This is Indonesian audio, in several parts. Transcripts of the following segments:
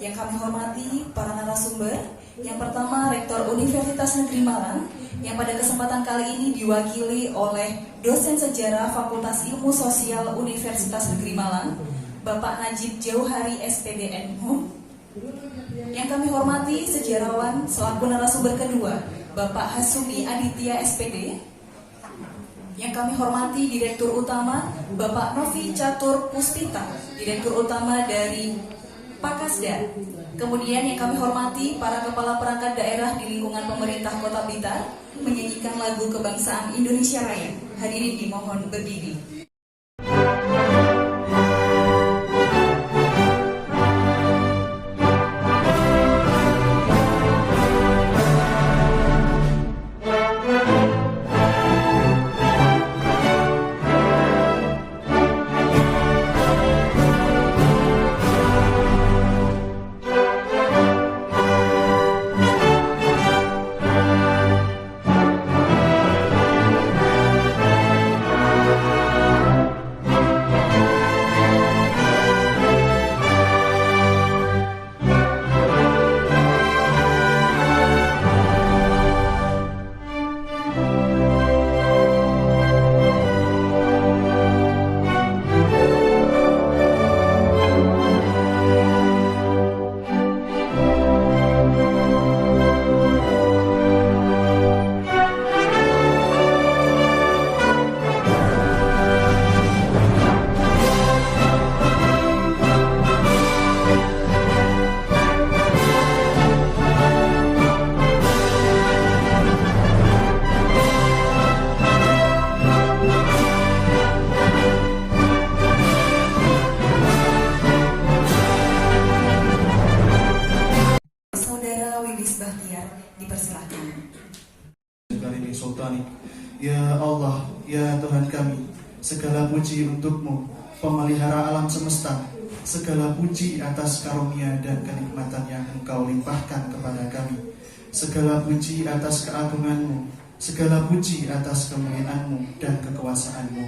Yang kami hormati para narasumber. Yang pertama, Rektor Universitas Negeri Malang, yang pada kesempatan kali ini diwakili oleh dosen sejarah Fakultas Ilmu Sosial Universitas Negeri Malang, Bapak Najib Jauhari SPD MHum. Yang kami hormati sejarawan selaku narasumber kedua, Bapak Hasumi Aditya SPD. Yang kami hormati Direktur Utama, Bapak Novi Catur Puspita, Direktur Utama dari Pakasda. Kemudian yang kami hormati para kepala perangkat daerah di lingkungan pemerintah Kota Blitar menyanyikan lagu kebangsaan Indonesia Raya. Hadirin dimohon berdiri. Dipersilahkan. Ya Allah, ya Tuhan kami, segala puji untuk-Mu, pemelihara alam semesta. Segala puji atas karunia dan kenikmatan yang Engkau limpahkan kepada kami. Segala puji atas keagungan-Mu, segala puji atas kemuliaan-Mu dan kekuasaan-Mu.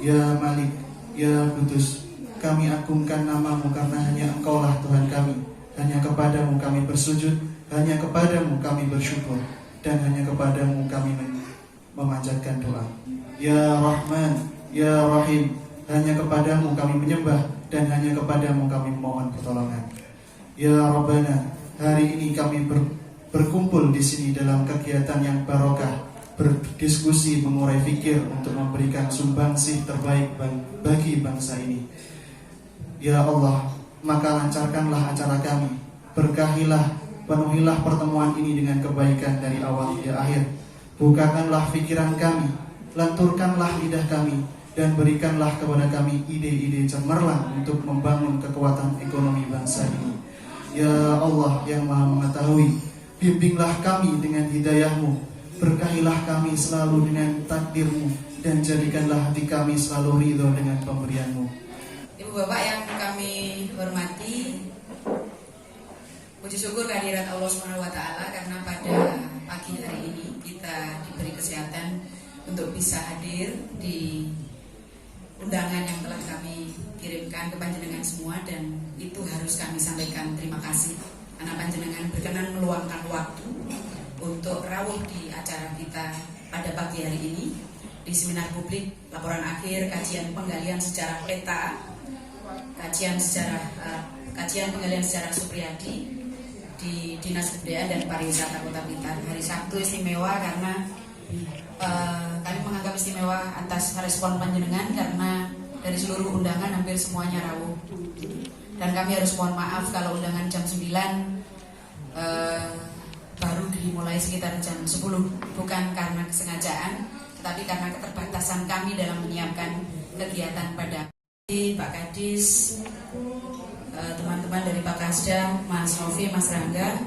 Ya Malik, ya Kudus, kami agungkan nama-Mu karena hanya Engkaulah Tuhan kami. Hanya kepadamu kami bersujud, hanya kepadamu kami bersyukur, dan hanya kepadamu kami memanjatkan doa. Ya Rahman, ya Rahim, hanya kepadamu kami menyembah, dan hanya kepadamu kami mohon pertolongan. Ya Rabbana, hari ini kami berkumpul di sini dalam kegiatan yang barokah, berdiskusi, mengurai fikir untuk memberikan sumbangsih terbaik bagi bangsa ini. Ya Allah, maka lancarkanlah acara kami, berkahilah, penuhilah pertemuan ini dengan kebaikan dari awal hingga akhir. Bukakanlah pikiran kami, lenturkanlah lidah kami, dan berikanlah kepada kami ide-ide cemerlang untuk membangun kekuatan ekonomi bangsa ini. Ya Allah yang Maha Mengetahui, bimbinglah kami dengan hidayah-Mu, berkahilah kami selalu dengan takdir-Mu, dan jadikanlah hati kami selalu ridho dengan pemberian-Mu. Ibu Bapak yang kami hormati, puji syukur kehadirat Allah SWT karena pada pagi hari ini kita diberi kesehatan untuk bisa hadir di undangan yang telah kami kirimkan ke panjenengan semua, dan itu harus kami sampaikan terima kasih karena panjenengan berkenan meluangkan waktu untuk rawuh di acara kita pada pagi hari ini di seminar publik laporan akhir kajian penggalian sejarah peta, kajian penggalian sejarah Supriyadi di Dinas Kebudayaan dan Pariwisata Kota Blitar. Hari Sabtu istimewa karena kami menganggap istimewa atas respon panjenengan karena dari seluruh undangan hampir semuanya rawuh. Dan kami harus mohon maaf kalau undangan jam 9 baru dimulai sekitar jam 10, bukan karena kesengajaan, tetapi karena keterbatasan kami dalam menyiapkan kegiatan pada Pak Kadis, teman-teman dari Pakasda, Mas Novi, Mas Rangga,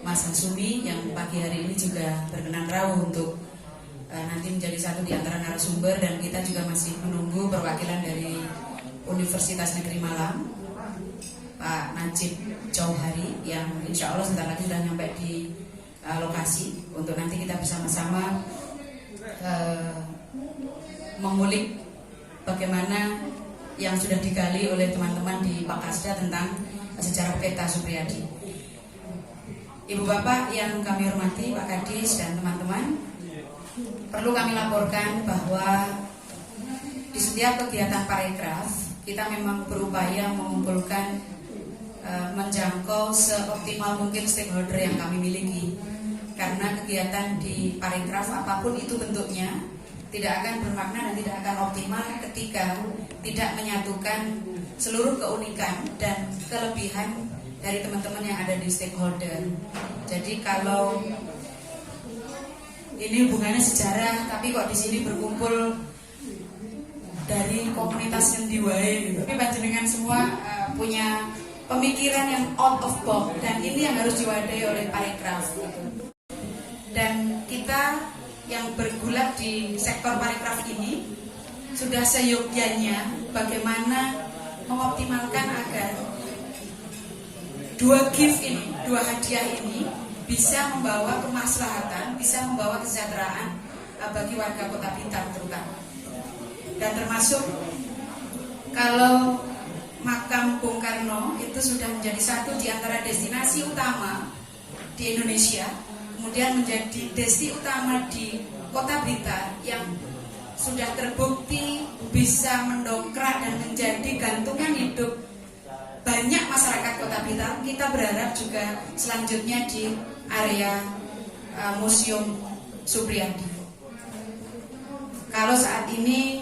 Mas Hasumi yang pagi hari ini juga berkenan rawuh untuk nanti menjadi satu di antara narasumber, dan kita juga masih menunggu perwakilan dari Universitas Negeri Malang, Pak Najib Jauhari yang insya Allah sebentar lagi sudah nyampe di lokasi untuk nanti kita bersama-sama mengulik bagaimana yang sudah digali oleh teman-teman di Pakasda tentang Sejarah Peta Supriyadi. Ibu Bapak yang kami hormati, Pak Kadis dan teman-teman, perlu kami laporkan bahwa di setiap kegiatan parekraf kita memang berupaya mengumpulkan, menjangkau seoptimal mungkin stakeholder yang kami miliki. Karena kegiatan di parekraf apapun itu bentuknya tidak akan bermakna dan tidak akan optimal ketika tidak menyatukan seluruh keunikan dan kelebihan dari teman-teman yang ada di stakeholder. Jadi kalau ini hubungannya sejarah, tapi kok di sini berkumpul dari komunitas yang diwae gitu. Tapi panjenengan semua punya pemikiran yang out of box dan ini yang harus diwadahi oleh parekraf gitu. Dan kita yang bergulat di sektor parekraf ini sudah seyogyanya bagaimana mengoptimalkan agar dua gift ini, dua hadiah ini bisa membawa kemaslahatan, bisa membawa kesejahteraan bagi warga Kota Blitar terutama. Dan termasuk kalau makam Bung Karno itu sudah menjadi satu di antara destinasi utama di Indonesia, kemudian menjadi destinasi utama di Kota Blitar yang sudah terbukti bisa mendongkrak dan menjadi gantungan hidup banyak masyarakat Kota Blitar. Kita berharap juga selanjutnya di area Museum Supriyadi. Kalau saat ini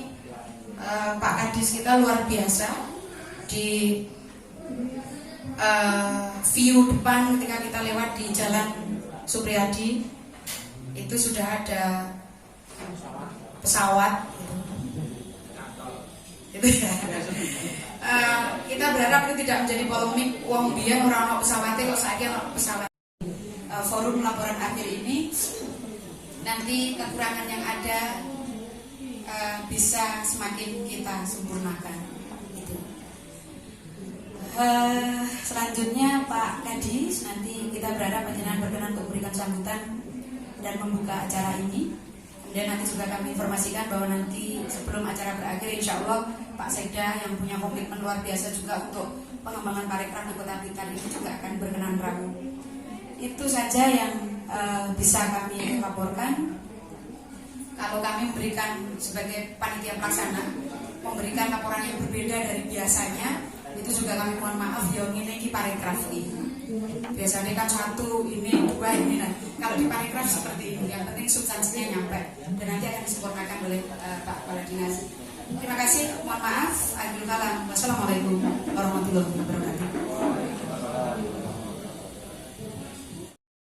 Pak Kadis kita luar biasa di view depan ketika kita lewat di Jalan Supriyadi itu sudah ada pesawat gitu ya. Kita berharap itu tidak menjadi polemik wong biyen ora ono pesawate kok saiki ono pesawat. Forum laporan akhir ini nanti kekurangan yang ada bisa semakin kita sempurnakan gitu. Selanjutnya Pak Kadis, nanti kita berharap panjenengan berkenan untuk memberikan sambutan dan membuka acara ini. Dan nanti juga kami informasikan bahwa nanti sebelum acara berakhir insya Allah Pak Sekda yang punya komitmen luar biasa juga untuk pengembangan parekraf di Kota Blitar ini juga akan berkenan ramu. Itu saja yang bisa kami laporkan. Kalau kami memberikan sebagai panitia pelaksana memberikan laporan yang berbeda dari biasanya, itu juga kami mohon maaf ya, ini parekraf ini. Biasanya kan satu, ini dua, ini. Nah, kalau di parekraf seperti ini, yang penting substansinya nyampe dan nanti akan disempurnakan oleh Pak Kepala Dinas. Terima kasih, mohon maaf. Wassalamualaikum warahmatullahi wabarakatuh.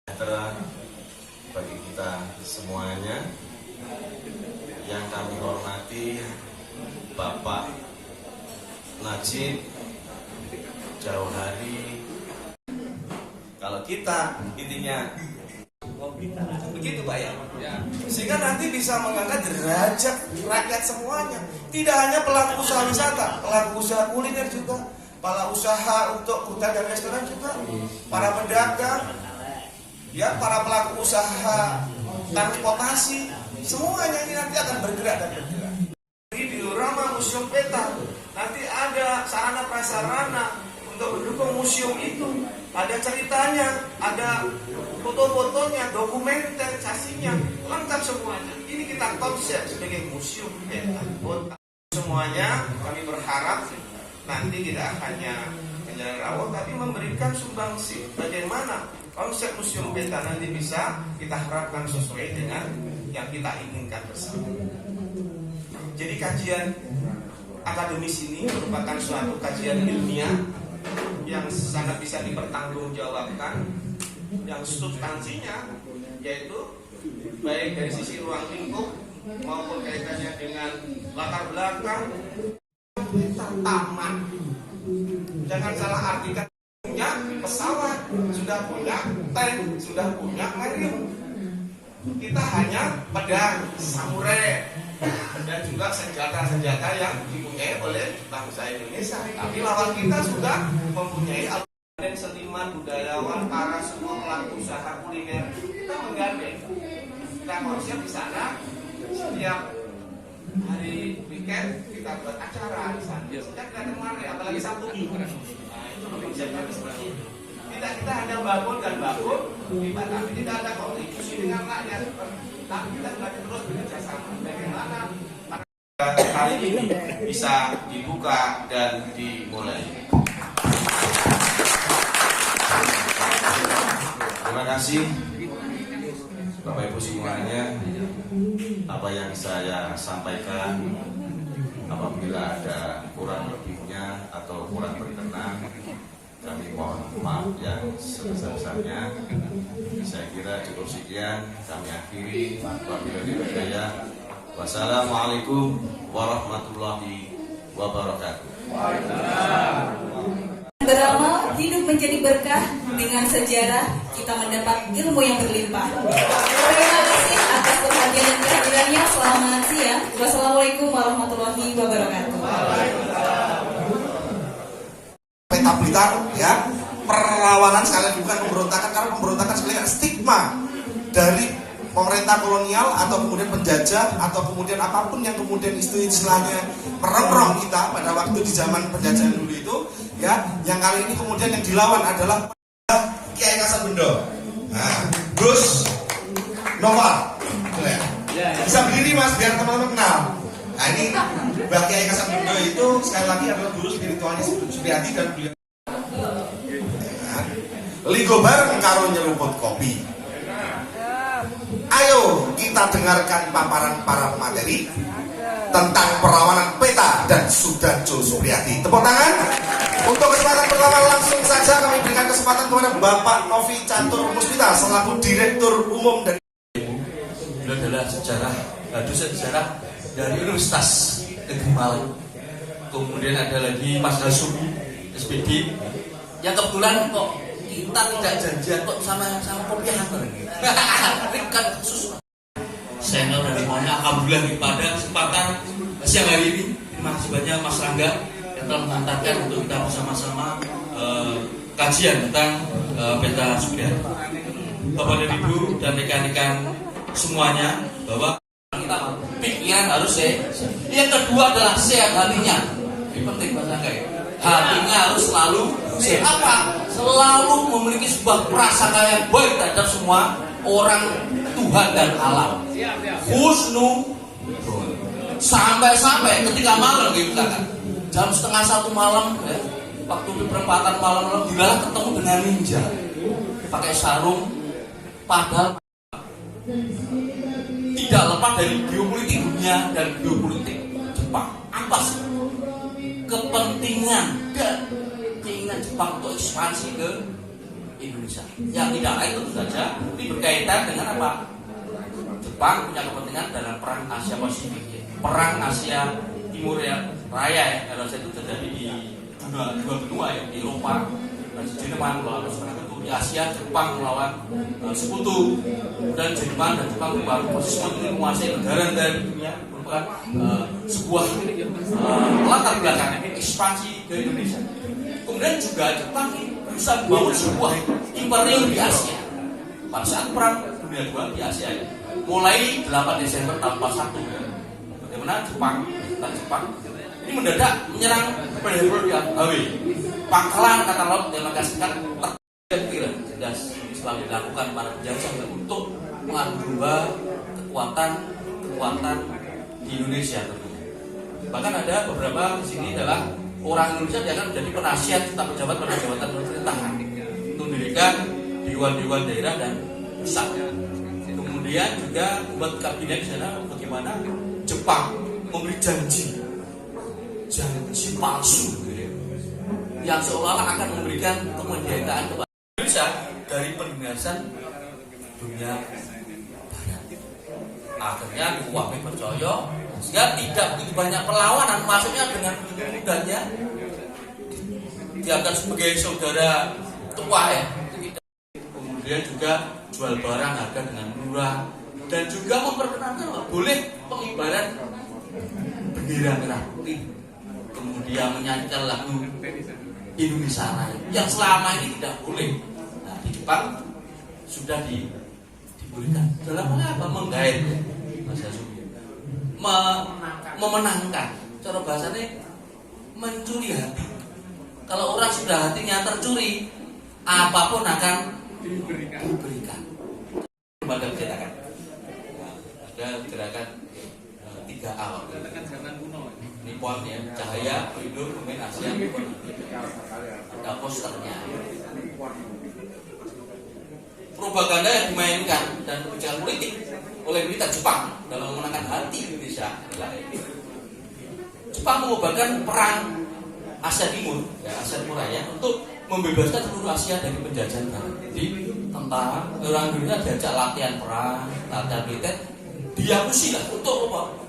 Sejahtera bagi kita semuanya. Yang kami hormati Bapak Najib Jauhari. Kalau kita intinya begitu Pak ya, sehingga nanti bisa mengangkat derajat rakyat semuanya. Tidak hanya pelaku usaha wisata, pelaku usaha kuliner juga, para usaha untuk hotel dan restoran juga, para pedagang, ya para pelaku usaha transportasi, semuanya ini nanti akan bergerak dan bergerak. Di diorama Museum Peta nanti ada sarana prasarana untuk mendukung museum itu. Ada ceritanya, ada foto-fotonya, dokumentasinya, lengkap semuanya. Ini kita konsep sebagai Museum Peta Kota. Semuanya kami berharap nanti tidak hanya menjalankan rawat, tapi memberikan sumbangsi bagaimana konsep Museum Peta nanti bisa kita harapkan sesuai dengan yang kita inginkan bersama. Jadi kajian akademis ini merupakan suatu kajian ilmiah yang sangat bisa dipertanggungjawabkan, yang substansinya yaitu baik dari sisi ruang lingkup maupun kaitannya dengan latar belakang taman. Jangan salah artikan, punya pesawat, sudah punya tank, sudah punya marium. Kita hanya pedang, samurai, dan juga senjata-senjata yang dipunyai oleh bangsa Indonesia. Tapi lawan kita sudah mempunyai dan seniman, budayawan, para semua pelaku usaha kuliner. Kita menggandeng, kita konsep di sana. Setiap hari weekend kita buat acara di sana. Sejak dari kemarin, apalagi Sabtu. Nah, Kita hanya bangun dan bangun, tapi tidak ada kontribusi dengan rakyat. Tapi kita berarti terus bekerja sama. Bagaimana kali ini bisa dibuka dan dimulai. Terima kasih Bapak Ibu semuanya. Apa yang saya sampaikan, apabila ada kurang lebihnya atau kurang berkenan, kami mohon maaf yang sebesar-besarnya. Saya kira cukup sekian, kami akhiri. Wabillahi hidayah. Wassalamualaikum warahmatullahi wabarakatuh. Beramal hidup menjadi berkah, dengan sejarah kita mendapat ilmu yang berlimpah. Terima kasih atas perhatian dan kehadirannya. Selamat siang. Wassalamualaikum warahmatullahi wabarakatuh. Peta Blitar, ya, perlawanan sekalian bukan pemberontakan, karena pemberontakan sekalian stigma dari pemerintah kolonial atau kemudian penjajah atau kemudian apapun yang kemudian istilahnya merongrong kita pada waktu di zaman penjajahan dulu itu, ya, yang kali ini kemudian yang dilawan adalah Kiai Kasabendo. Nah, Gus Nova, bisa berdiri Mas biar teman-teman kenal. Nah ini Mbak Kiai Kasabendo itu sekali lagi adalah guru spiritualnya Supriyati dan beliau ligo bareng karo nyeruput kopi. Ayo kita dengarkan paparan para pemateri tentang perlawanan peta dan Sudarjo Supriyati. Tepuk tangan. Untuk kesempatan pertama langsung saja kami berikan kesempatan kepada Bapak Novi Catur Puspita selaku Direktur Umum dan beliau adalah dosen sejarah dari Universitas Negeri Malang. Kemudian ada lagi Mas Hasumi SPD yang kebetulan kok kita tidak janjian kok sama kopiah ini kan khusus senior dari mana. Alhamdulillah pada kesempatan siang hari ini terima kasih banyak Mas Rangga yang telah mengantarkan untuk kita bersama-sama kajian tentang peta Supriyati. Bapak dan Ibu dan rekan-rekan semuanya, bahwa kita pikiran harus sehat. Yang kedua adalah sehat hatinya. Ini penting Mas Rangga ya. Hatinya harus selalu sehat. Apa? Selalu memiliki sebuah prasangka yang baik terhadap semua orang, Tuhan dan alam. Husnu sampai ketika malam gitu kan, jam 12:30 malam ya, waktu di perempatan malam dilalah ketemu dengan ninja pakai sarung, padahal tidak lepas dari geopolitik dunia dan geopolitik Jepang. Apa sih kepentingan dan keinginan Jepang untuk ekspansi ke Indonesia? Yang tidak lain tentu saja ini berkaitan dengan apa? Jepang punya kepentingan dalam perang Asia Pasifik, perang Asia Timur ya, Raya ya, kalau saya itu terjadi di dua benua ya, di Eropa dan Jerman melawan sekutu, di Asia Jepang melawan sekutu, dan Jerman dan Jepang baru posisi menguasai negara-negara di dunia, merupakan sebuah latar belakang ekspansi ke Indonesia. Kemudian juga Jepang bisa membangun sebuah imperium di Asia pada saat perang dunia II di Asia ya. Mulai 8 Desember tahun 41 ya. Bagaimana Jepang ini mendadak menyerang Pearl Harbor, pangkalan angkatan laut Amerika Serikat terkira setelah dilakukan para penjajah untuk mengadu kekuatan di Indonesia tentunya. Bahkan ada beberapa di sini adalah orang Indonesia yang akan menjadi penasihat atau pejabat pada jabatan pemerintahan untuk mendirikan dewan-dewan daerah dan pusat. Kemudian juga buat kabinet di sana bagaimana Jepang memberi janji palsu yang seolah-olah akan memberikan kemerdekaan kepada Indonesia dari penindasan dunia barat. Akhirnya Kuwami percaya sehingga tidak begitu banyak perlawanan, maksudnya dengan mudahnya dianggap sebagai saudara tua ya. Kemudian juga jual barang harga dengan murah dan juga memperkenalkan boleh pengibaran bendera merah putih, kemudian menyanyikan lagu Indonesia Raya yang selama ini tidak boleh. Nah, di Jepang sudah dibolehkan. Dalam apa? Menggait Mas Yasumi, memenangkan. Cara bahasanya mencuri hati Kalau orang sudah hatinya tercuri, apapun akan diberikan. Lembaga gerakan. Ada gerakan 3A. Nippon ya, cahaya, pelindung, pemain Asia, ada posternya. Propaganda yang dimainkan dan kebijakan politik oleh militer Jepang dalam memenangkan hati Indonesia adalah Jepang mengobarkan perang Asia Timur, ya, Asia Timur Raya untuk membebaskan seluruh Asia dari penjajahan Barat. Jadi tentara orang Indonesia diajak latihan perang, latihan militer, dihapusi lah untuk apa?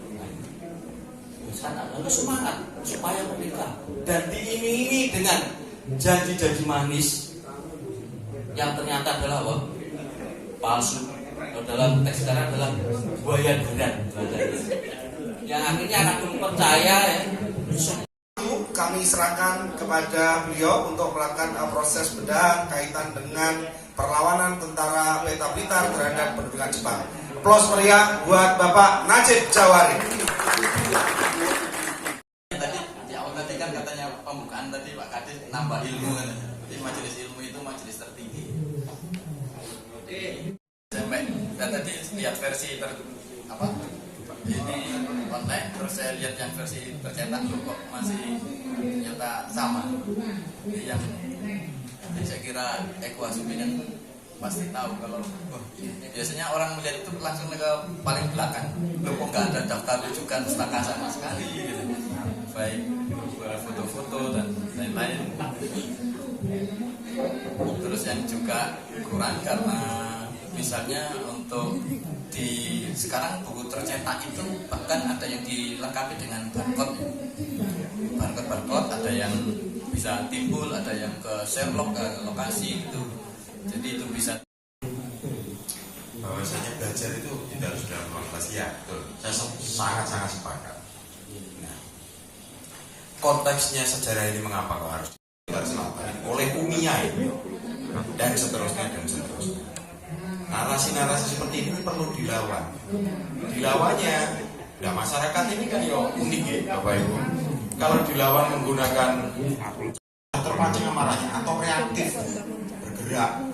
Sana lalu semangat supaya merdeka dan diiming-imingi dengan janji-janji manis yang ternyata adalah apa? Palsu. Dalam teks sekarang adalah buaya darat. Yang akhirnya anak pun percaya ya. Kami serahkan kepada beliau untuk melakukan proses bedah kaitan dengan perlawanan tentara Peta Blitar terhadap pendudukan Jepang. Aplaus meriah buat Bapak Najib Jawari. Tadi di awal tadi kan katanya pembukaan tadi Pak Kadis nambah ilmu kan. Jadi majelis ilmu itu majelis tertinggi. Sampai saya tadi lihat versi ini online, terus saya lihat yang versi tercetak kok masih ternyata sama. Jadi yang saya kira Eko Asuminan pasti tahu kalau biasanya orang melihat itu langsung ke paling belakang. Loh kok nggak ada daftar rujukan pustaka sama sekali gitu. Baik foto-foto dan lain-lain. Terus yang juga kurang karena misalnya untuk di sekarang buku tercetak itu bahkan ada yang dilengkapi dengan barcode, ada yang bisa timbul, ada yang ke Sherlock ke lokasi itu. Jadi itu bisa. Bahwasanya belajar itu tidak harus dalam ruang kelas ya, betul. Saya sangat sepakat. Nah, konteksnya sejarah ini mengapa kok harus dilakukan oleh Umiyah itu dan seterusnya. Narasi-narasi seperti ini perlu dilawan. Dilawannya, nah masyarakat ini kan ya unik ya, Bapak Ibu. Kalau dilawan menggunakan terpancing amarahnya atau reaktif bergerak,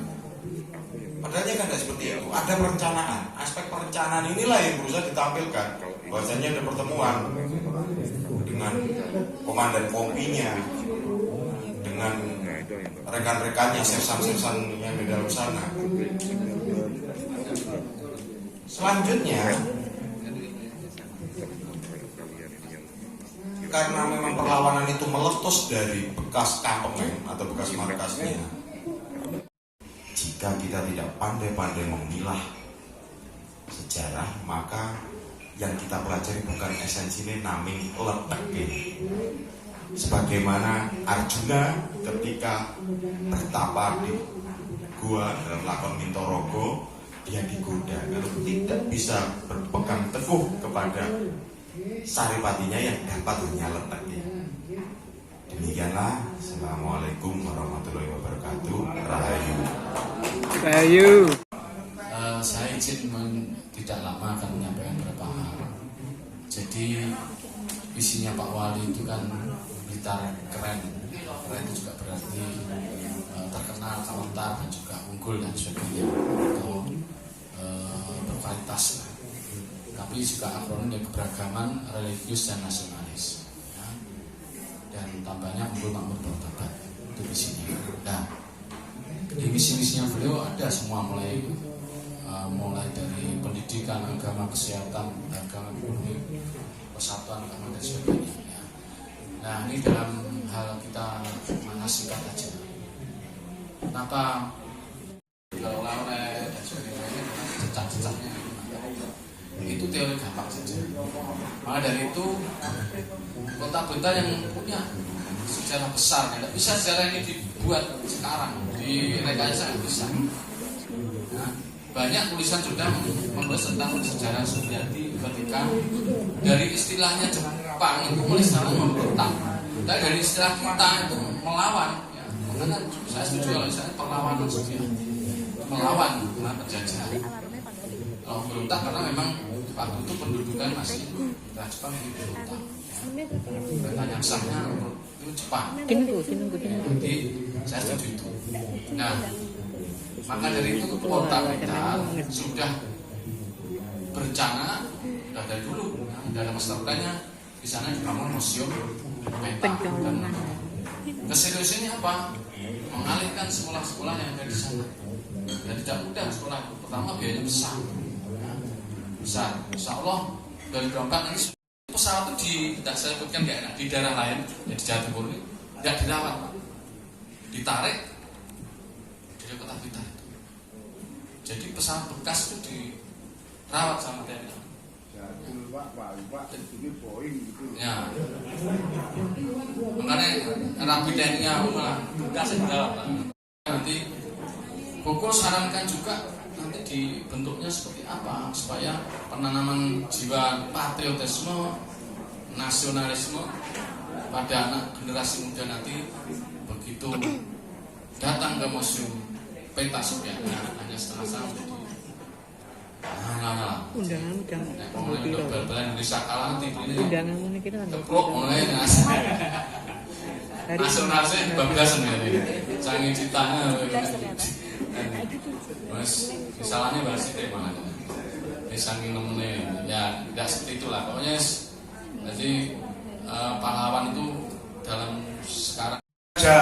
padahalnya kan tidak seperti itu. Ada perencanaan. Aspek perencanaan inilah yang berusaha ditampilkan. Bahwasanya ada pertemuan dengan komandan kompinya, dengan rekan-rekannya, sersan-sersan yang di dalam sana. Selanjutnya, karena memang perlawanan itu meletus dari bekas kampengan atau bekas markasnya, jika kita tidak pandai-pandai memilah sejarah, maka yang kita pelajari bukan esensinya naming leteknya. Sebagaimana Arjuna ketika bertapa di gua dalam lakon Mintorogo, dia digoda kalau tidak bisa berpegang teguh kepada saripatinya yang dapat hanya letaknya. Demikianlah. Assalamualaikum warahmatullahi wabarakatuh. Rahayu. Saya izin tidak lama akan menyampaikan beberapa hal. Jadi visinya Pak Wali itu kan Blitar keren itu juga berarti terkenal, kawentar dan juga unggul dan sebagainya atau berkualitas lah. Tapi juga akronim yang keberagaman religius dan nasionalis ya. Dan tambahnya unggul makmur bertobat, itu visinya. Nah, di misi-misinya beliau ada semua mulai dari pendidikan, agama, kesehatan, dagang, ekonomi, persatuan agama dan sebagainya ya. Nah, ini dalam hal kita singkat aja. Kenapa kalau lawan dan sebagainya cecak-cecaknya itu teori gampang saja. Maka dari itu kota Blitar yang punya sejarah besar, tidak bisa sejarah ini dibuat sekarang di rekayasa nggak bisa. Nah, banyak tulisan sudah membahas tentang sejarah Suryati ketika dari istilahnya Jepang itu mulai sekarang memberontak, tapi dari istilah kita itu melawan. Ya, makanya saya setuju kalau misalnya perlawanan Suryati melawan penjajahan. Kalau berontak karena memang waktu itu pendudukan masih Jepang yang berontak. Mereka yang sahnya itu Jepang. Jadi saya setuju itu. Nah, maka dari itu kota kita sudah berencana dari dulu, dari master plan-nya di sana dibangun museum peta. Dan keseriusannya apa? Mengalihkan sekolah-sekolah yang ada di sana. Dan tidak mudah sekolah. Pertama biayanya besar. Insya Allah dari berangkat nanti pesawat itu tidak saya sebutkan nggak enak di daerah lain, ya di Jawa Timur ini tidak dirawat, ditarik dari kota Blitar. Jadi pesawat bekas itu dirawat sama TNI. Ya, makanya rapi TNI malah bekas dirawat. Nanti Koko sarankan juga nanti dibentuknya seperti apa supaya penanaman jiwa patriotisme, nasionalisme pada anak generasi muda nanti begitu datang ke museum peta Suryana hanya setengah jam jadi undangan bal-balan Indonesia kalah nanti ini keklok mulai nasionalisnya bablasan ya sangi citanya mas misalnya bahas itu mana saking nemennya ya tidak seperti itulah pokoknya jadi pahlawan itu dalam sekarang aja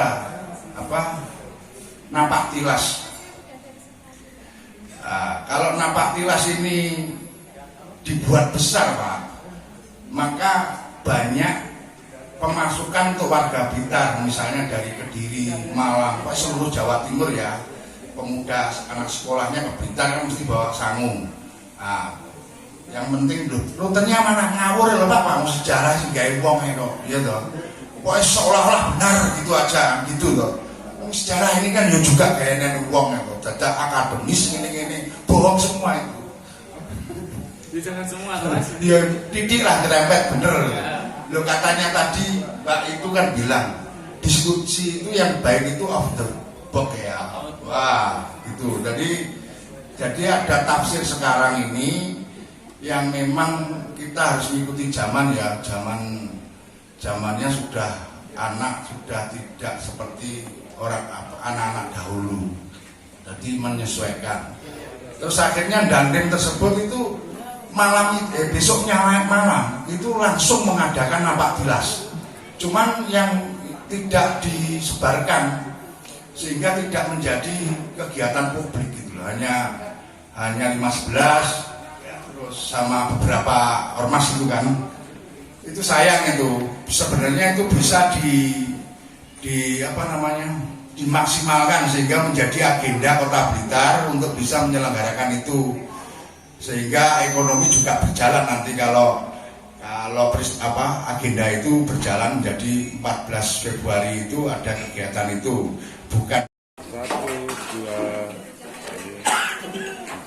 napak tilas. Kalau napak tilas ini dibuat besar Pak, maka banyak pemasukan untuk warga Blitar, misalnya dari Kediri, Malang, seluruh Jawa Timur ya. Pemuda anak sekolahnya ke Blitar kan mesti bawa sangu. Yang penting rutenya mana ngawur ya Pak, mau sejarah sih gawe wong itu, ya toh. Pokoknya seolah-olah benar gitu aja, gitu toh. Sejarah ini kan ya juga kayaknya wong itu, dadak akademis ini bohong semua itu. Jangan semua, ya titik lah terempet bener. Lo katanya tadi Pak itu kan bilang diskusi itu yang baik itu off the box ya. Wah itu jadi ada tafsir sekarang ini yang memang kita harus mengikuti zaman ya, zamannya sudah anak sudah tidak seperti anak-anak dahulu, jadi menyesuaikan. Terus akhirnya dandim tersebut itu besoknya malam itu langsung mengadakan napak tilas, cuman yang tidak disebarkan sehingga tidak menjadi kegiatan publik gitu, hanya 15 ya, terus sama beberapa ormas itu kan, itu sayang itu sebenarnya itu bisa dimaksimalkan sehingga menjadi agenda Kota Blitar untuk bisa menyelenggarakan itu, sehingga ekonomi juga berjalan nanti kalau agenda itu berjalan menjadi 14 Februari itu ada kegiatan itu, bukan.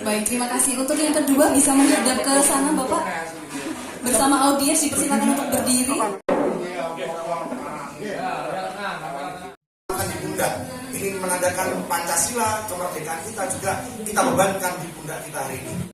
Baik, terima kasih. Untuk yang kedua bisa menghadap ke sana Bapak. Bersama audiens dipersilakan untuk berdiri. Di pundak ini menandakan Pancasila, kemerdekaan kita juga kita bebankan di pundak kita hari ini.